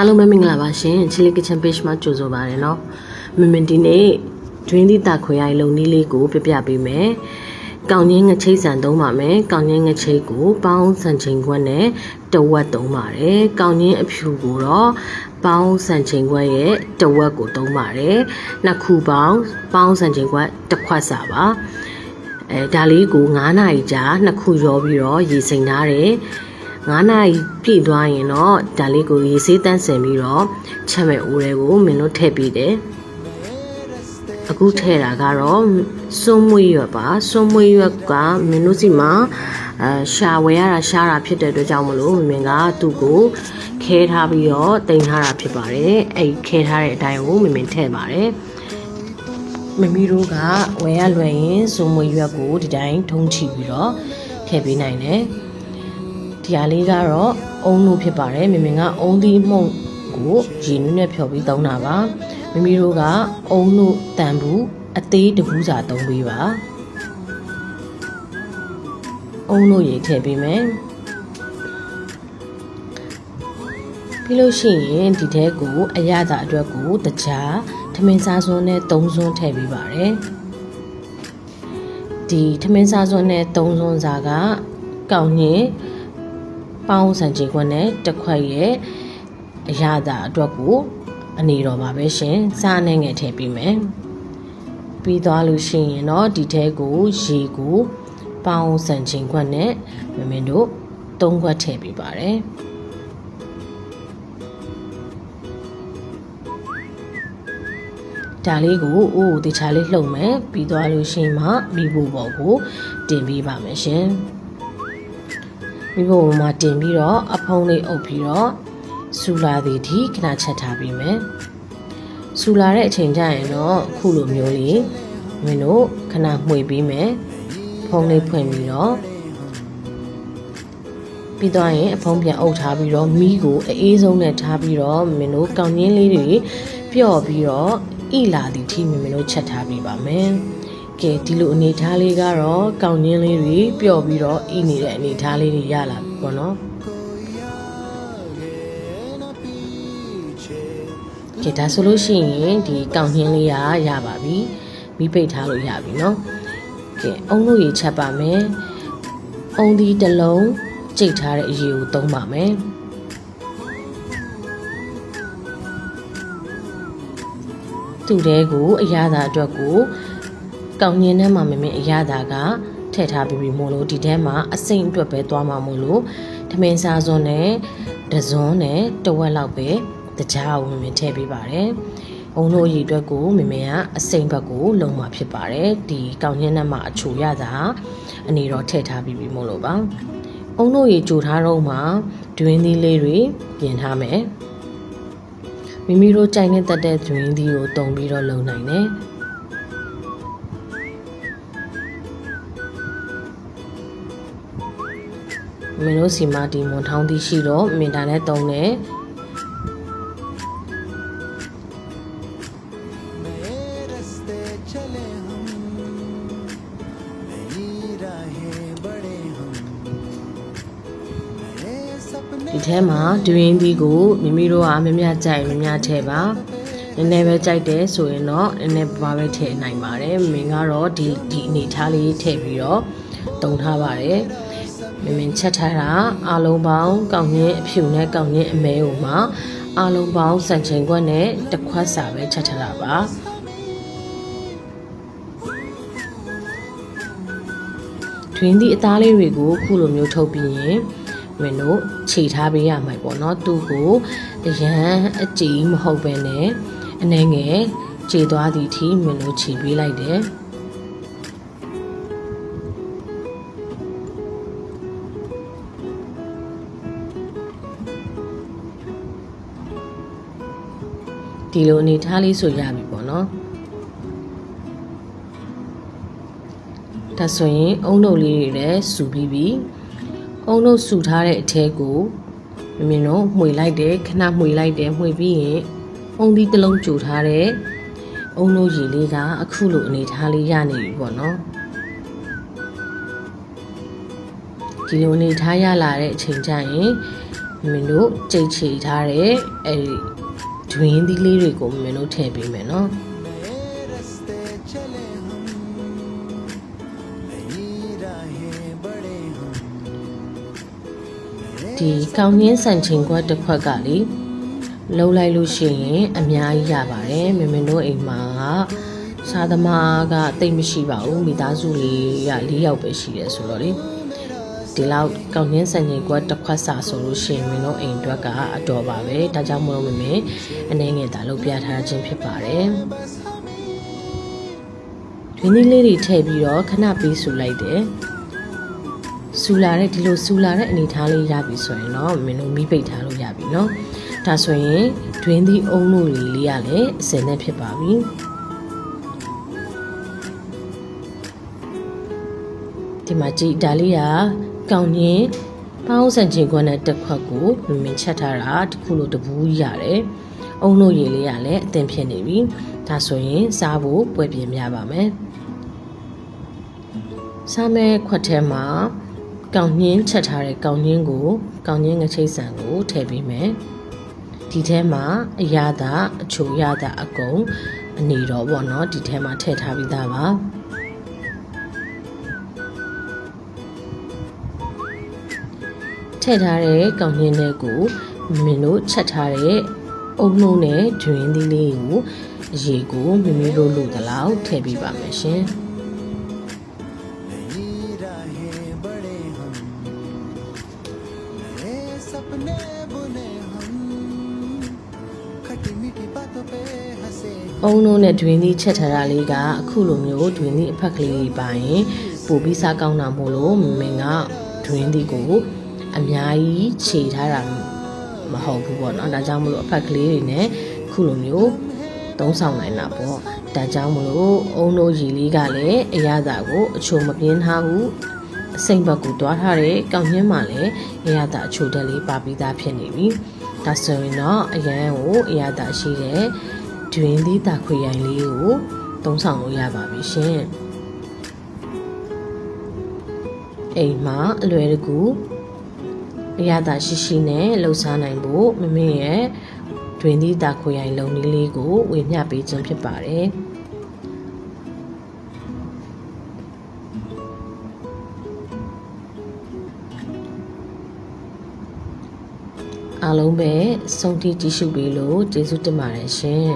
အားလုံးပဲမင်္ဂလာပါရှင်ချီလီကချန် page မှာကြိုဆိုပါရနော်မင်ဒီနေ့ဒွင်းသီးတာခွေရိုင်လုံနည်းလေးကိုပြပြပေးမယ်ကောင်းငင်းငချိတ်ဆန်သုံးပါမယ်ကောင်းငင်းငချိတ်ကိုပေါင်းစံချိန်ခွက်နဲ့တဝက်သုံးပါတယ်ကောင်းငင်းအဖြူကိုတော့ပေါင်းစံချိန်ခွက်ရဲ့တဝက်ကိုသုံးပါတယ်နှစ်ခုပေါင်းစံချိန်ခွက်တစ်ခွက်စာပါဒါလေးကို9နာရီကြာနှစ်ခုရောပြီးတော့ရေစိမ်ထားတယ်9နာရီပြည့်သွားရင်တော့ဒါလေးကိုရေဆေးတန်းစင်ပြီးတော့ချက်မဲ့အိုးတွေကိုမင်းတို့ထည့်ပေးတယ်အခုထည့်တာကတော့စွန်းမွေးရွက်ပါစွန်းမွေးရွက်ကမင်းတို့စီမှာရှာဝယ်ရတာရှားတာဖြစ်တဲ့အတွက်ကြောင့်မလို့မင်းကသူ့ကိုခဲထားပြီးတော့တင်ထားတာဖြစ်ပါတယ်အဲ့ခဲထားတဲ့အတိုင်းကိုမင်းထည့်ပါတယ်မမီတို့ကဝယ်ရလွယ်ရင်စွန်းမွေးရွက်ကိုဒီတိုင်းထုံးချပြီးတော့ထည့်ပေးနိုင်တယ်ဒီဟာလေးကတော့အုံလို့ဖြစ်ပါတယ်မမင်ကအုံသီးမှုန့်ကိုရေနွေးနဲ့ဖြော်ပြီးသုံးတာပါမမီတို့ကအုံလို့တန်ဘူးအသေးတဘူးစာသုံးပေးပါအုံလို့ရေထည့်ပေးမယ်ပြီးလို့ရှိရင်ဒီထဲကိုအရသာအတွက်ကိုတကြားထမင်းစားစွန်းနဲ့3စွန်းထည့်ပေးပါတယ်ဒီထမင်းစားစွန်းနဲ့3စွန်းစာကကောင်းရင်ပေါင်းစံချိန်ခွက်နဲ့တစ်ခွက်ရဲ့အရသာအတွက်ကိုအနေတော်ပါပဲရှင်စားနဲ့ငယ်ထည့်ပေးမယ်ပြီးသွားလို့ရှိရင်တော့ဒီထဲကိုရေကိုပေါင်းစံချိန်ခွက်နဲ့မင်းတို့3ခွက်ထည့်ပေးပါတယ်ဒါလေးကိုတခြားလေးလှုပ်မယ်ပြီးသွားလို့ရှိရင်မှမိဖို့ပေါ်ကိုတင်ပေးပါမယ်ရှင်မိဖို့မှာတင်ပြီးတော့အဖုံးလေးအုပ်ပြီးတော့ဆူလာသည်ဒီခဏချက်ထားပြီးမယ်ဆူလာတဲ့အချိန်ကျရင်တော့အခုလိုမျိုးလေးမင်းတို့ခဏမှွေပေးမယ်ဖုံးလေးဖွင့်ပြီးတော့ပြီးတော့ရင်အဖုံးပြန်အုပ်ထားပြီးတော့မီးကိုအေးဆုံးနဲ့ထားပြီးတော့မင်းတို့ကောင်းရင်းလေးတွေပျော့ပြီးတော့ဣလာသည်ထိမင်းတို့ချက်ထားပြီးပါမယ်ကဲဒီလိုအနေထားလေးကတော့ကောင်းရင်းလေးတွေပျော့ပြီးတော့ဤနေတဲ့အနေထားလေးတွေရလာပြီပေါ့နော်ကဲဒါဆိုလို့ရှိရင်ဒီကောင်းရင်းလေးရပါပြီမိပိတ်ထားလို့ရပြီနော်ကဲအုံလို့ရေချက်ပါမယ်အုံဒီတစ်လုံးကြိတ်ထားတဲ့အရေကိုသုံးပါမယ်သူ့တဲကိုအရသာအတွက်ကိုကောင်းညင်းထဲမှာမင်းအရသာကထည့်ထားပြီးမို့လို့ဒီထဲမှာအစိမ့်အတွက်ပဲသွားမှာမို့လို့ထမင်းစားစွန်းနဲ့တစွန်းနဲ့တဝက်လောက်ပဲတကြားကိုမင်းထည့်ပေးပါတယ်။အုံလို့ရေအတွက်ကိုမင်းကအစိမ့်ဘက်ကိုလုံမှာဖြစ်ပါတယ်။ဒီကောင်းညင်းထဲမှာအချိုရတာအနေတော့ထည့်ထားပြီးမို့လို့ပါ။အုံလို့ရေကြိုထားတော့မှဒွင်းသီးလေးတွေပြင်ထားမယ်။မိမိတို့ကြိုက်နေတဲ့ဒွင်းသီးကိုတုံပြီးတော့လုံနိုင်တယ်။မင်းတို့စီမာဒီမွန်ထောင်းသီးရှိတော့မင်တာနဲ့တုံးတယ်ဒီထဲမှာဒွင်းသီးကိုမိမိတို့ကမများကြိုက်မများထည့်ပါနည်းနည်းပဲကြိုက်တယ်ဆိုရင်တော့နည်းနည်းပါပဲထည့်နိုင်ပါတယ်မင်းကတော့ဒီအနေထားလေးထည့်ပြီးတော့တုံထားပါတယ်မင်းချက်ထားတာအလုံးပေါင်းကောင်းရင်းအဖြူနဲ့ကောင်းရင်းအမဲကိုမှအလုံးပေါင်းစံချိန်ခွက်နဲ့တစ်ခွက်စာပဲချက်ထားတာပါတွင်းသည့်အသားလေးတွေကိုခုလိုမျိုးထုတ်ပြီးရင်မင်းတို့ခြေထားပေးရမှာပေါ့နော်သူ့ကိုအရန်အကြည်မဟုတ်ပဲနဲ့အနှဲငယ်ခြေသွားသည်ထိမင်းတို့ခြေပေးလိုက်တယ်ဒီလိုအနေထားလေးဆိုရပြီပေါ့နော်ဒါဆိုရင်အုံတို့လေးတွေလည်းစုပြီးပြီအုံတို့စုထားတဲ့အထဲကိုမင်းတို့မှွေလိုက်တယ်ခဏမှွေလိုက်တယ်မှွေပြီးရင်အုံဒီတစ်လုံးကြိုထားတဲ့အုံတို့ရေလေးကအခုလိုအနေထားလေးရနေပြီပေါ့နော်ဒီလိုအနေထားရလာတဲ့အချိန်ကျရင် မင်းတို့ကြိတ်ချီထားတဲ့အဲဒီတွင်းသီးလေးတွေကိုမင်းတို့ထည့်ပေးမယ်နော်ဒီကောင်းငင်းဆန်ချိန်ခွက်တစ်ခွက်ကလေလှုပ်လိုက်လို့ရှိရင်အများကြီးရပါတယ်မင်းတို့အိမ်မှာစားသမားကတိတ်မရှိပါဘူးမိသားစုလေးက4ယောက်ပဲရှိတယ်ဆိုတော့လေဒီလောက်ကောင်းငင်းဆန်ချိန်ခွက်တစ်ခွက်စာဆိုလို့ရှိရင်မင်းတို့အိမ်အတွက်ကအတော်ပါပဲဒါကြောင့်မလို့မမေအနေငယ်သာလုပ်ပြထားခြင်းဖြစ်ပါတယ်ဒီနည်းလေးတွေထည့်ပြီးတော့ခဏပေးဆူလိုက်တယ်ဆူလာတဲ့ဒီလိုဆူလာတဲ့အနေထားလေးရပြီဆိုရင်တော့မင်းတို့မိပိတ်ထားလို့ရပြီเนาะဒါဆိုရင်တွင်းသီးအုံလို့လေးကလည်းအစင်နဲ့ဖြစ်ပါပြီဒီမှာကြည့်ဒါလေးကကောင်းရင်ပေါင်းစံချိန်ခွက်နဲ့တစ်ခွက်ကိုမင်းချက်ထားတာတစ်ခုလိုတဘူးရတယ်အုံလို့ရေလေးကလည်းအသင်ဖြစ်နေပြီဒါဆိုရင်စားဖို့ပွဲပြင်းများပါမယ်စားမဲ့ခွက်ထဲမှာကောင်းညင်းချက်ထားတဲ့ကောင်းညင်းကိုကောင်းညင်းငချိတ်ဆန်ကိုထည့်ပေးမယ်ဒီထဲမှာအရသာအချိုရသာအကုန်အနေတော့ပေါ့နော်ဒီထဲမှာထည့်ထားပြီးသားပါထည့်ထားတဲ့ကောင်းညင်းတွေကိုမင်းတို့ချက်ထားတဲ့အုံလုံးနဲ့တွင်းသီးလေးကိုရေကိုမိမိတို့လိုသလောက်ထည့်ပေးပါမယ်ရှင်အုံလုံးနဲ့တွင်းသီးချက်ထားတာလေးကအခုလိုမျိုးတွင်းသီးအဖက်ကလေးတွေပါရင်ပိုပြီးစားကောင်းတာမို့လို့မင်းကတွင်းသီးကိုအများကြီးခြေထားတာမဟုတ်ဘူးပေါ့နော်ဒါကြောင့်မလို့အဖက်ကလေးတွေနဲ့ခုလိုမျိုးသုံးဆောင်နိုင်တာပေါ့ဒါကြောင့်မလို့အုံတို့ရီလေးကလည်းအရသာကိုအချိုမပြင်းထားဘူးအစိမ့်ဘက်ကိုတွားထားတဲ့ကောင်းညင်းမှလည်းအရသာအချိုတက်လေးပါပြီးသားဖြစ်နေပြီဒါဆိုရင်တော့အရန်ကိုအရသာရှိတဲ့တွင်းသီးတာခွေရိုင်လေးကိုသုံးဆောင်လို့ရပါပြီရှင်အိမ်မှာအလွယ်တကူအရသာရှိရှိနဲ့လှူစားနိုင်ဖို့မမေရဲ့တွင်သီးတာခွေရိုင်လုံးလေးကိုဝေမျှပေးခြင်းဖြစ်ပါတယ်အားလုံးပဲဆုံးထိကြည့်ရှုပေးလို့ကျေးဇူးတင်ပါတယ်ရှင်